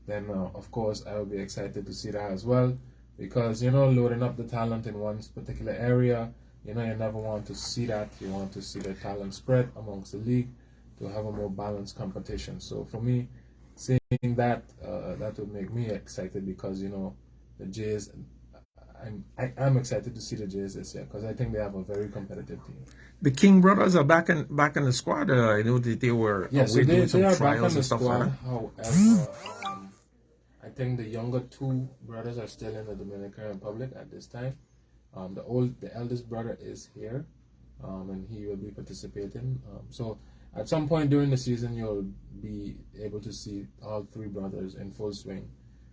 then of course I will be excited to see that as well, because loading up the talent in one particular area, you never want to see that. You want to see the talent spread amongst the league to have a more balanced competition. So for me, seeing that that would make me excited, because the Jays, I'm excited to see the Jays this year, because I think they have a very competitive team. The King brothers are back in the squad. I know that they were doing some are trials back on the and stuff squad. like that. However, I think the younger two brothers are still in the Dominican Republic at this time. The eldest brother is here, and he will be participating. So at some point during the season, you'll be able to see all three brothers in full swing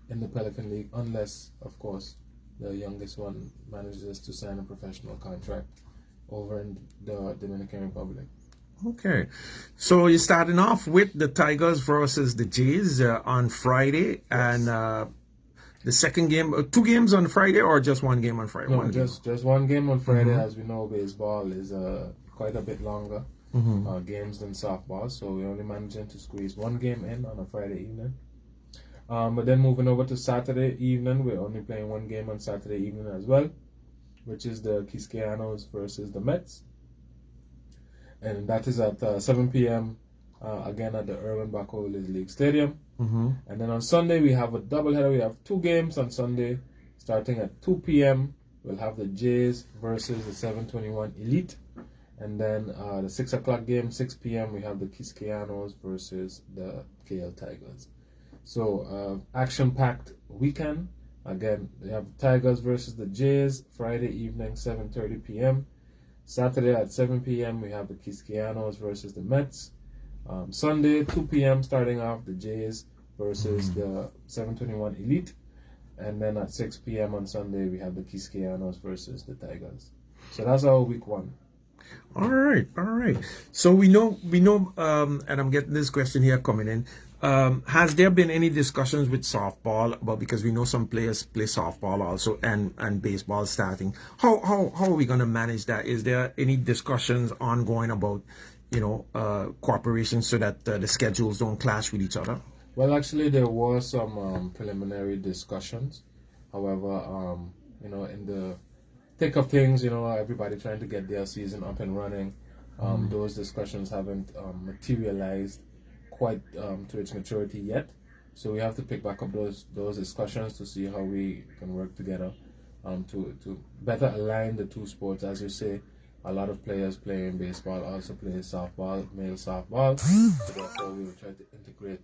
in the Pelican League, unless, of course, the youngest one manages to sign a professional contract over in the Dominican Republic. Okay, so you're starting off with the Tigers versus the Jays on Friday, yes. And the second game, 2 games on Friday, or just 1 game on Friday? No, just 1 game on Friday. As we know, baseball is quite a bit longer games than softball, so we're only managing to squeeze 1 game in on a Friday evening. But then moving over to Saturday evening, we're only playing 1 game on Saturday evening as well, which is the Quisequeyanos versus the Mets. And that is at 7 p.m. Again at the Irwin Baco Little League Stadium. And then on Sunday, we have a doubleheader. We have 2 games on Sunday. Starting at 2 p.m., we'll have the Jays versus the 721 Elite. And then the 6 o'clock game, 6 p.m., we have the Quisequeyanos versus the KL Tigers. So action-packed weekend. Again, we have Tigers versus the Jays, Friday evening, 7:30 p.m. Saturday at 7 p.m., we have the Quisequeyanos versus the Mets. Sunday, 2 p.m., starting off the Jays versus the 721 Elite. And then at 6 p.m. on Sunday, we have the Quisequeyanos versus the Tigers. So that's our week one. All right. So we know, and I'm getting this question here coming in. Has there been any discussions with softball about, because we know some players play softball also and baseball starting? How are we going to manage that? Is there any discussions ongoing about, cooperation so that the schedules don't clash with each other? Well, actually, there were some preliminary discussions. However, in the thick of things, everybody trying to get their season up and running. Those discussions haven't materialized quite to its maturity yet. So we have to pick back up those discussions to see how we can work together to better align the two sports. As you say, a lot of players playing baseball also play softball, male softball. So therefore, we will try to integrate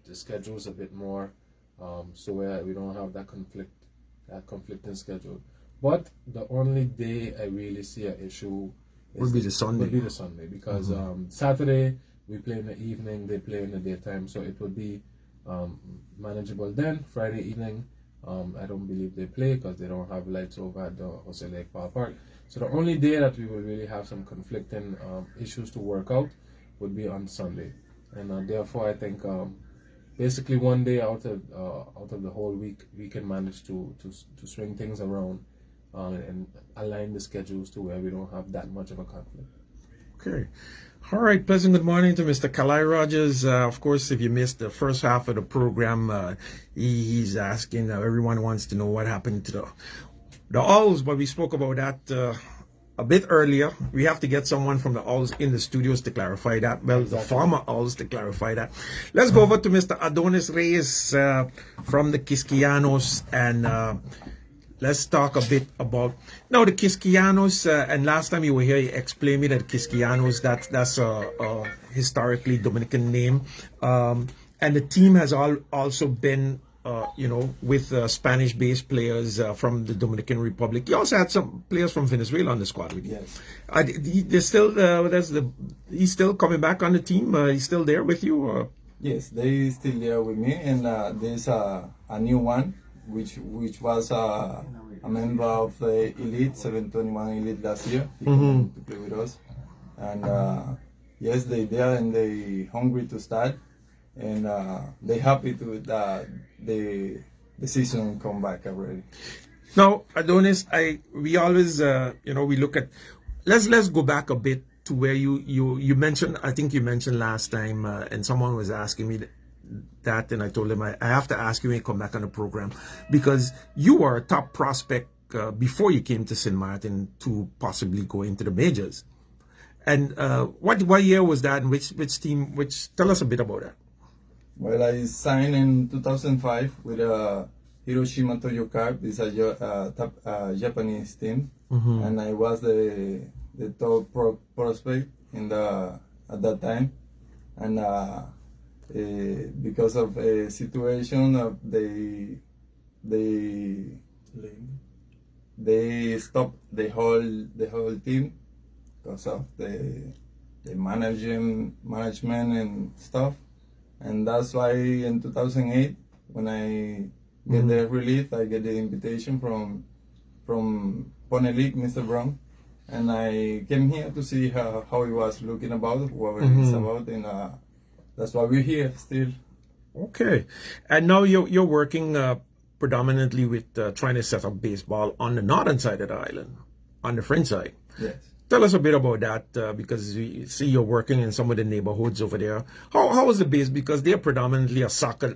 the schedules a bit more, so where we don't have that conflicting schedule. But the only day I really see an issue would be the Sunday. Because Saturday we play in the evening, they play in the daytime, so it would be manageable then. Friday evening, I don't believe they play because they don't have lights over at the Jose Lake Park. So the only day that we will really have some conflicting issues to work out would be on Sunday. And therefore, I think basically one day out of the whole week, we can manage to swing things around and align the schedules to where we don't have that much of a conflict. Okay. All right. Pleasant good morning to Mr. Kalai Rogers. Of course, if you missed the first half of the program, he's asking, everyone wants to know what happened to the Owls, but we spoke about that a bit earlier. We have to get someone from the Owls in the studios to clarify that. Well, exactly. The former Owls to clarify that. Let's go over to Mr. Adonis Reyes from the Quisequeyanos, and let's talk a bit about now the Quisequeyanos. And last time you were here, you explained me that Quisequeyanos, that's a historically Dominican name, and the team has also been with Spanish-based players from the Dominican Republic. You also had some players from Venezuela on the squad with you. Yes. He's still coming back on the team. He's still there with you? Or? Yes, they still there with me, and there's a new one, which was a member of the Elite, 721 Elite last year. He came to play with us. And yes, they there and they hungry to start. And they happy to the season come back already. Now, Adonis, we always we look at let's go back a bit to where you mentioned. I think you mentioned last time, and someone was asking me that, and I told him I have to ask you when you come back on the program, because you were a top prospect before you came to St.Maarten to possibly go into the majors. And what year was that, and which team? Tell us a bit about that. Well, I signed in 2005 with Hiroshima Toyo Carp. It's a top Japanese team, and I was the top prospect at that time. And because of a situation, they stopped the whole team because of the management and stuff. And that's why in 2008, when I get the relief, I get the invitation from Pony League, Mr. Brown, and I came here to see how he was looking about, what it's about, and that's why we're here still. Okay, and now you're working predominantly with trying to set up baseball on the northern side of the island, on the French side. Yes. Tell us a bit about that, because we see you're working in some of the neighborhoods over there. How is the base? Because they're predominantly a soccer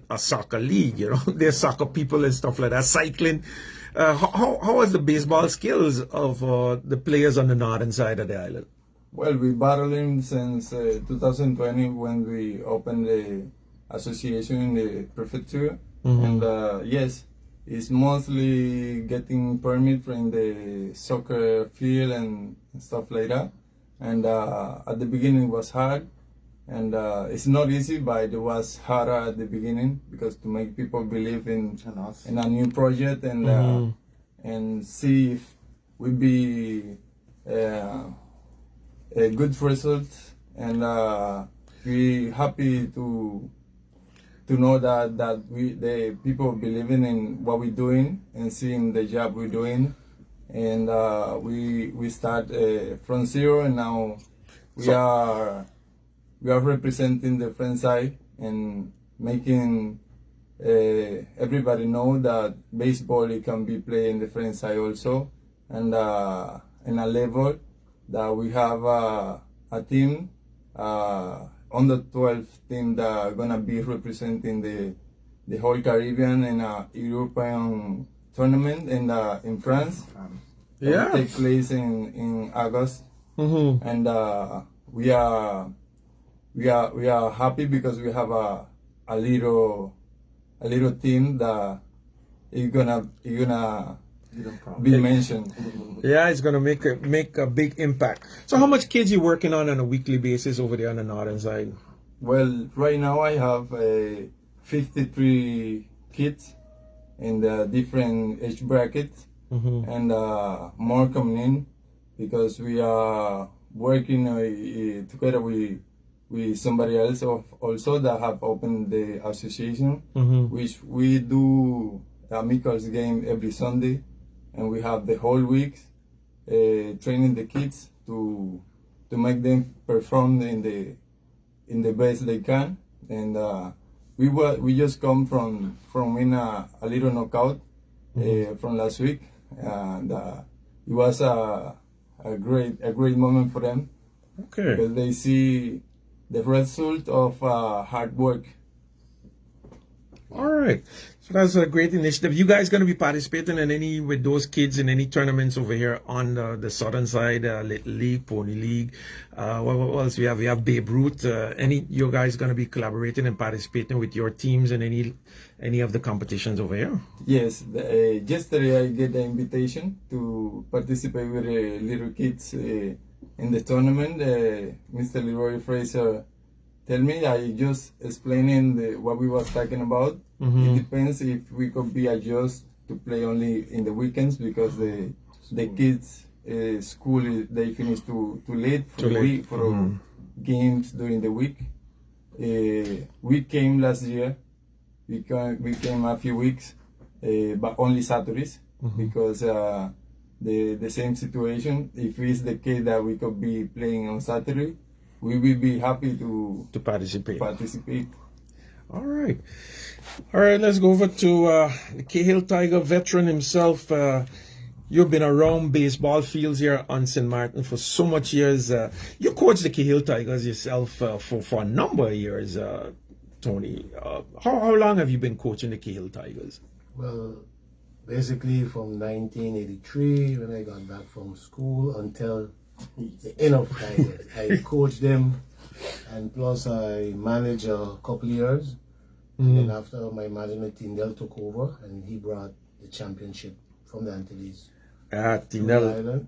league, They're soccer people and stuff like that, cycling. How is the baseball skills of the players on the northern side of the island? Well, we battling since 2020 when we opened the association in the prefecture, and yes. It's mostly getting permit from the soccer field and stuff like that. and at the beginning it was hard, and it's not easy, but it was harder at the beginning because to make people believe in a new project and see if we be a good result, and we happy to know that the people believing in what we're doing and seeing the job we're doing, and we start from zero, and now we are representing the friend side and making everybody know that baseball it can be played in the friend side also, and in a level that we have a team, under 12 team that are gonna be representing the whole Caribbean in a European tournament in France. That will take place in August, and we are happy because we have a little team that is gonna be mentioned. Yeah, it's gonna make a big impact. So how much kids you working on a weekly basis over there on the northern side? Well, right now I have 53 kids in the different age brackets, and more coming in because we are working together with somebody else also that have opened the association, which we do amicals game every Sunday, and we have the whole week training the kids to make them perform in the best they can. And we just come from in a little knockout from last week, and it was a great moment for them, because they see the result of hard work. All right, so that's a great initiative. You guys going to be participating in with those kids in any tournaments over here on the southern side, Little League, Pony League? What else we have? We have Babe Ruth. You guys going to be collaborating and participating with your teams in any of the competitions over here? Yes, yesterday I get the invitation to participate with the little kids in the tournament. Mr. Leroy Fraser tell me, I just explaining what we was talking about. It depends if we could be adjusted to play only in the weekends, because the kids school they finish too late for the week for games during the week. We came last year. We came a few weeks, but only Saturdays, because the same situation. If it's the case that we could be playing on Saturday, we will be happy to participate. All right. Let's go over to the Cahill Tiger veteran himself. You've been around baseball fields here on St.Maarten for so much years. You coached the Cahill Tigers yourself for a number of years, Tony. How long have you been coaching the Cahill Tigers? Well, basically from 1983, when I got back from school, until the end of Tigers. I coached them, and plus I managed a couple years. And then after my management, Tyndall took over, and he brought the championship from the Antilles. Tyndall.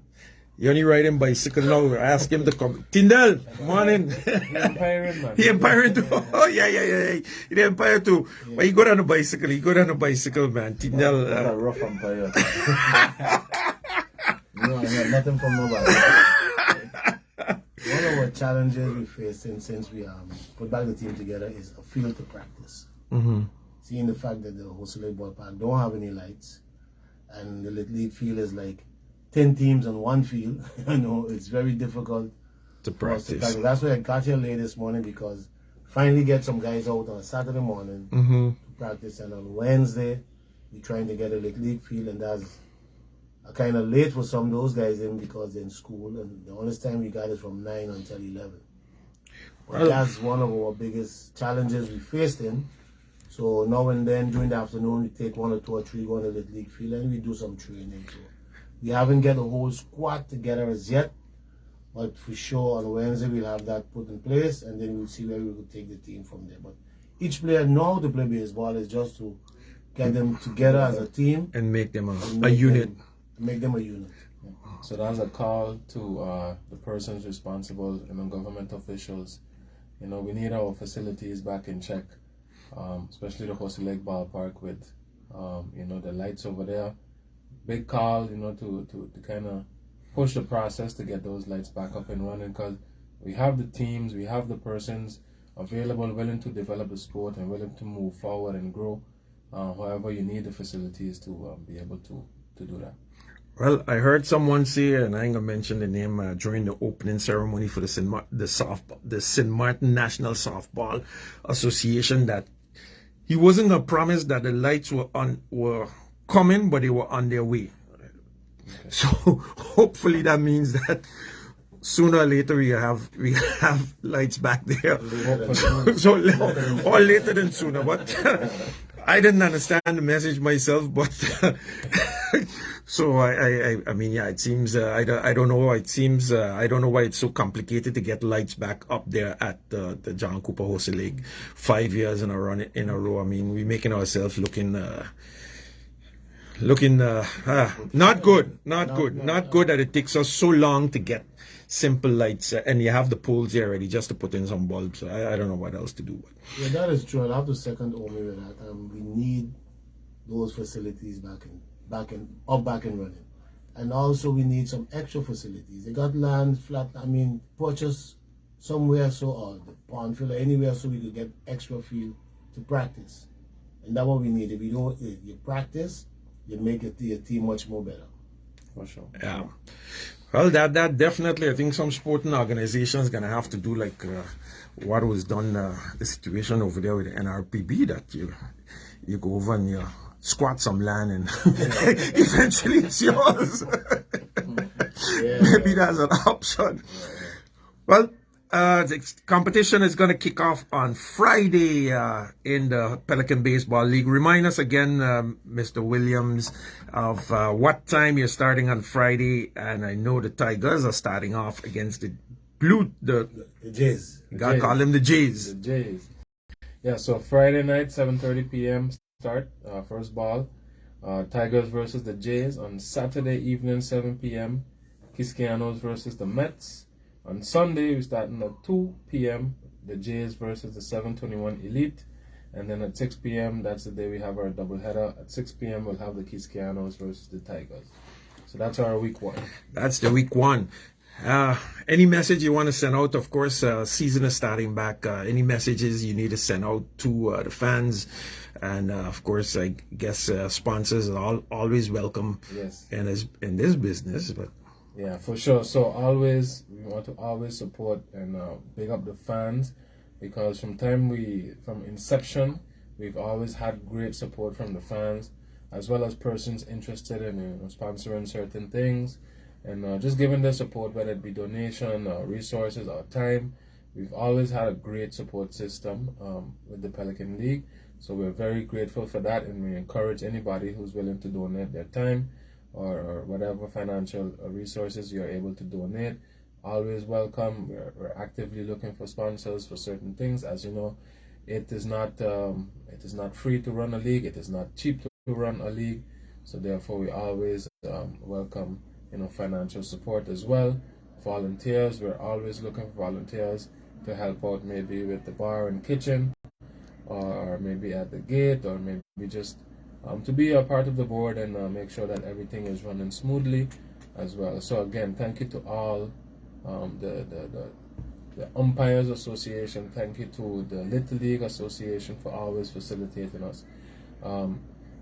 You only ride him bicycle now. Ask him to come. Tyndall, come on in. He umpiring, man. He umpiring too. Oh, yeah. He umpire too. Yeah. But he got on a bicycle. Man. Tyndall. A rough umpire. No, I have nothing from nobody. One of our challenges we face since we put back the team together is a field to practice. Seeing the fact that the Hosele ballpark don't have any lights, and the Little League field is like 10 teams on one field, it's very difficult to practice. That's why I got here late this morning, because finally get some guys out on a Saturday morning to practice, and on Wednesday we're trying to get a Little League field, and that's kind of late for some of those guys in, because they're in school, and the only time we got is from 9 until 11. But that's one of our biggest challenges we faced in. So now and then during the afternoon, we take 1 or 2 or 3 go on the Little League field, and we do some training. So we haven't got a whole squad together as yet, but for sure on Wednesday we'll have that put in place, and then we'll see where we will take the team from there. But each player know how to play baseball. Is just to get them together as a team and make them a unit. Make them a unit. So that's a call to the persons responsible, government officials. We need our facilities back in check, especially the Horsey Lake Ballpark with, the lights over there. Big call, to kind of push the process to get those lights back up and running, because we have the teams, we have the persons available, willing to develop the sport and willing to move forward and grow. However, you need the facilities to be able to do that. Well, I heard someone say, and I ain't gonna mention the name, during the opening ceremony for the St.Maarten National Softball Association, that he wasn't gonna promise that the lights were coming, but they were on their way. Okay. So hopefully that means that sooner or later we have lights back there. So or later than sooner. But I didn't understand the message myself, but so I mean, yeah, it seems I don't know. It seems I don't know why it's so complicated to get lights back up there at the John Cooper Horsey Lake 5 years in a row. I mean, we're making ourselves looking not good that it takes us so long to get simple lights, and you have the poles there already just to put in some bulbs. I don't know what else to do. Yeah, that is true. I'll have to second Omar with that. We need those facilities back and running, and also we need some extra facilities. They got land flat. I mean, purchase somewhere or the pond field or anywhere so we could get extra field to practice, and that's what we need. If we don't, you practice, you make your team much more better. For sure. Yeah. Well, that definitely, I think some sporting organizations gonna have to do like what was done, the situation over there with the NRPB, that you go over and you squat some land and eventually it's yours. Maybe that's an option. Well, the competition is going to kick off on Friday in the Pelican Baseball League. Remind us again, Mr. Williams, of what time you're starting on Friday. And I know the Tigers are starting off against the Jays. You got to call them the Jays. The Jays. Yeah, so Friday night, 7:30 p.m. start, first ball. Tigers versus the Jays. On Saturday evening, 7 p.m., Quisequeyanos versus the Mets. On Sunday, we're starting at 2 p.m., the Jays versus the 721 Elite. And then at 6 p.m., that's the day we have our doubleheader. At 6 p.m., we'll have the Quisequeyanos versus the Tigers. So that's our week one. That's the week one. Any message you want to send out? Of course, season is starting back. Any messages you need to send out to the fans? And of course, I guess sponsors are always welcome. Yes. in this business. But yeah, for sure. So we want to always support and big up the fans, because from inception, we've always had great support from the fans, as well as persons interested in sponsoring certain things, and just giving their support, whether it be donation, resources, or time. We've always had a great support system with the Pelican League, so we're very grateful for that, and we encourage anybody who's willing to donate their time or whatever financial resources you're able to donate. Always welcome. We're actively looking for sponsors for certain things. As you know, it is not free to run a league. It is not cheap to run a league. So therefore, we always welcome financial support as well. Volunteers. We're always looking for volunteers to help out, maybe with the bar and kitchen, or maybe at the gate, or maybe just to be a part of the board and make sure that everything is running smoothly as well. So again, thank you to all the Umpires Association. Thank you to the Little League Association for always facilitating us.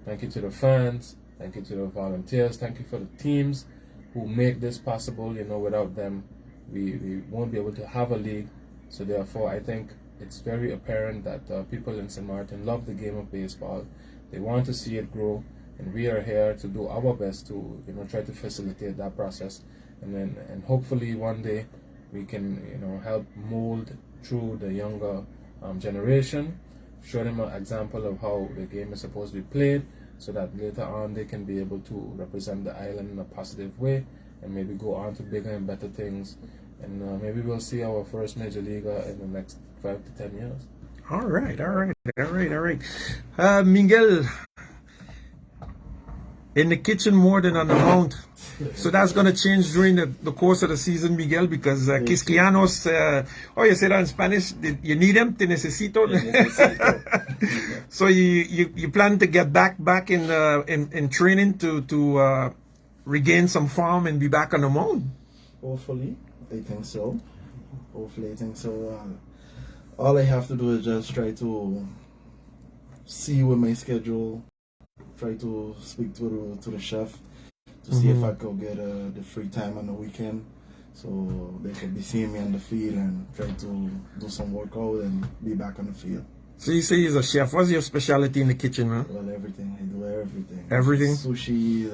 Thank you to the fans. Thank you to the volunteers. Thank you for the teams who make this possible. Without them, we won't be able to have a league. So therefore, I think it's very apparent that people in St.Maarten love the game of baseball. They want to see it grow, and we are here to do our best to try to facilitate that process, and hopefully one day we can help mold through the younger generation, show them an example of how the game is supposed to be played, so that later on they can be able to represent the island in a positive way, and maybe go on to bigger and better things, and maybe we'll see our first major leaguer in the next 5 to 10 years. All right. Miguel, in the kitchen more than on the mount. So that's going to change during the course of the season, Miguel, because Quisequeyanos, you say that in Spanish, you need them, te necesito. So you plan to get back in training to regain some form and be back on the mount? Hopefully, I think so. All I have to do is just try to see with my schedule, try to speak to the chef to see if I could get the free time on the weekend, so they could be seeing me on the field and try to do some workout and be back on the field. So you say he's a chef. What's your specialty in the kitchen, man? Well, everything. I do everything. Everything? Sushi,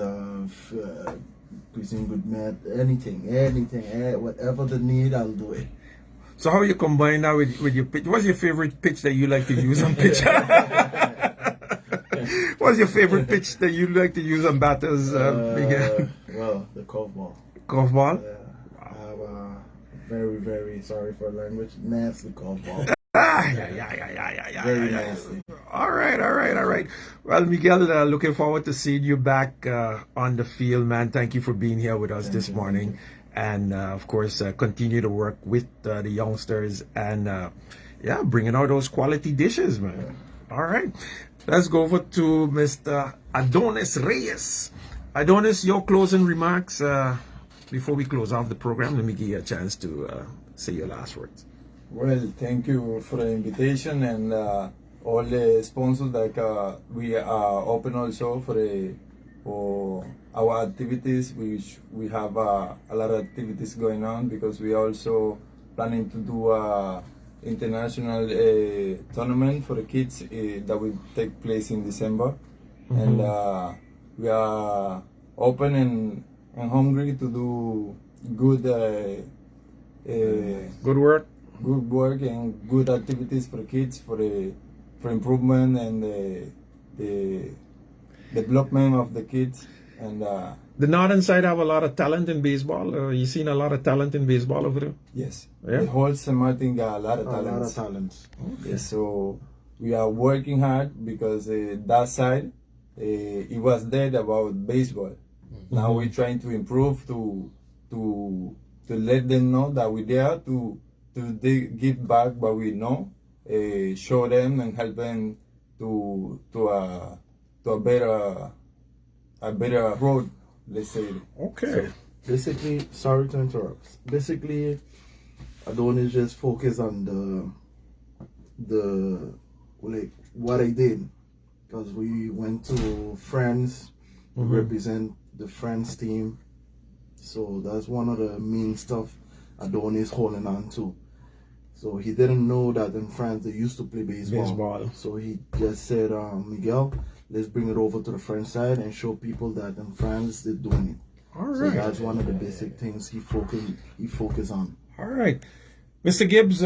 cuisine good meat, anything, whatever the need, I'll do it. So how you combine that with your pitch? What's your favorite pitch that you like to use on pitch? What's your favorite pitch that you like to use on batters, Miguel? Well, the curveball. Curveball? I have a very, very, sorry for language, nasty curveball. Very nasty. All right. Well, Miguel, looking forward to seeing you back on the field, man. Thank you for being here with us this morning. And, of course, continue to work with the youngsters and, bringing out those quality dishes, man. All right. Let's go over to Mr. Adonis Reyes. Adonis, your closing remarks before we close off the program. Let me give you a chance to say your last words. Well, thank you for the invitation and all the sponsors that we are open also for our activities, which we have a lot of activities going on because we are also planning to do international tournament for the kids that will take place in December. And we are open and hungry to do good work and good activities for the kids for improvement and the development of the kids. And the northern side have a lot of talent in baseball. You seen a lot of talent in baseball over there? Yes. Yeah? The whole St.Maarten got a lot of talents. Okay. Yes, so we are working hard because that side, it was dead about baseball. Now we're trying to improve to let them know that we're there to give back what we know, show them and help them to a better road, let's say. Okay. So basically, sorry to interrupt. Basically, Adonis just focus on the what I did, because we went to France, we represent the France team, so that's one of the main stuff Adonis holding on to. So he didn't know that in France they used to play baseball. So he just said, Miguel, let's bring it over to the French side and show people that in France they're doing it. All right. So that's one of the basic things he focus on. All right. Mr. Gibbs,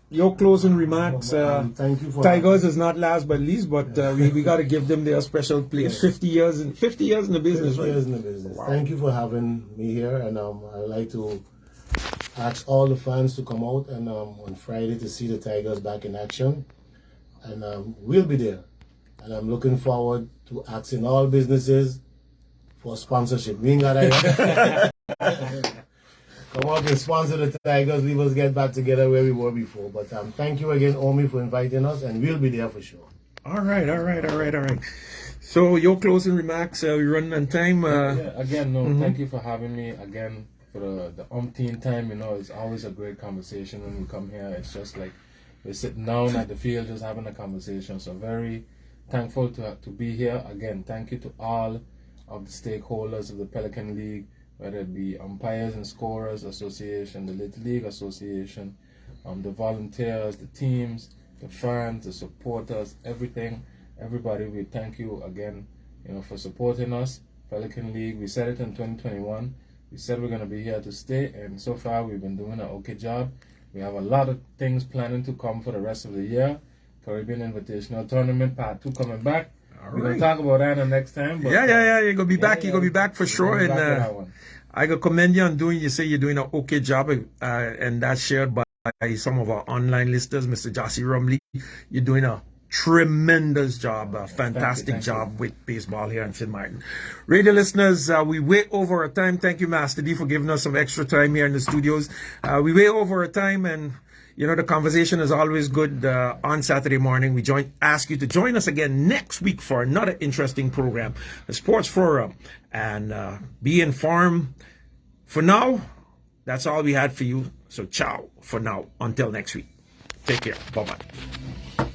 your closing remarks. Thank you for Tigers is not last but least, but we got to give them their special place. 50 years in the business, 50 right? years in the business. Wow. Thank you for having me here, and I'd like to ask all the fans to come out and on Friday to see the Tigers back in action, and we'll be there. And I'm looking forward to asking all businesses for sponsorship. We ain't got that yet. Come out and sponsor the Tigers. We will get back together where we were before. But thank you again, Omi, for inviting us, and we'll be there for sure. All right. So your closing remarks, we're running on time. Thank you for having me again for the umpteenth time. You know, it's always a great conversation when we come here. It's just like we're sitting down at the field just having a conversation. So very thankful to be here. Again, thank you to all of the stakeholders of the Pelican League, whether it be Umpires and Scorers Association, the Little League Association, the volunteers, the teams, the fans, the supporters, everybody. We thank you again, for supporting us. Pelican League, we said it in 2021. We said we're going to be here to stay, and so far we've been doing an okay job. We have a lot of things planning to come for the rest of the year. Caribbean Invitational Tournament Part 2 coming back. We're going to talk about that the next time. But, You're going to be back. You're going to be back for sure. And I got to commend you on you're doing an okay job, and that's shared by some of our online listeners, Mr. Jossie Rumley. You're doing a tremendous job, a fantastic Thank job with baseball here in St.Maarten. Radio listeners, we way over our time. Thank you, Master D, for giving us some extra time here in the studios. We way over our time, and you know the conversation is always good on Saturday morning. We ask you to join us again next week for another interesting program, the Sports Forum, and be informed. For now, that's all we had for you. So ciao for now. Until next week. Take care. Bye-bye.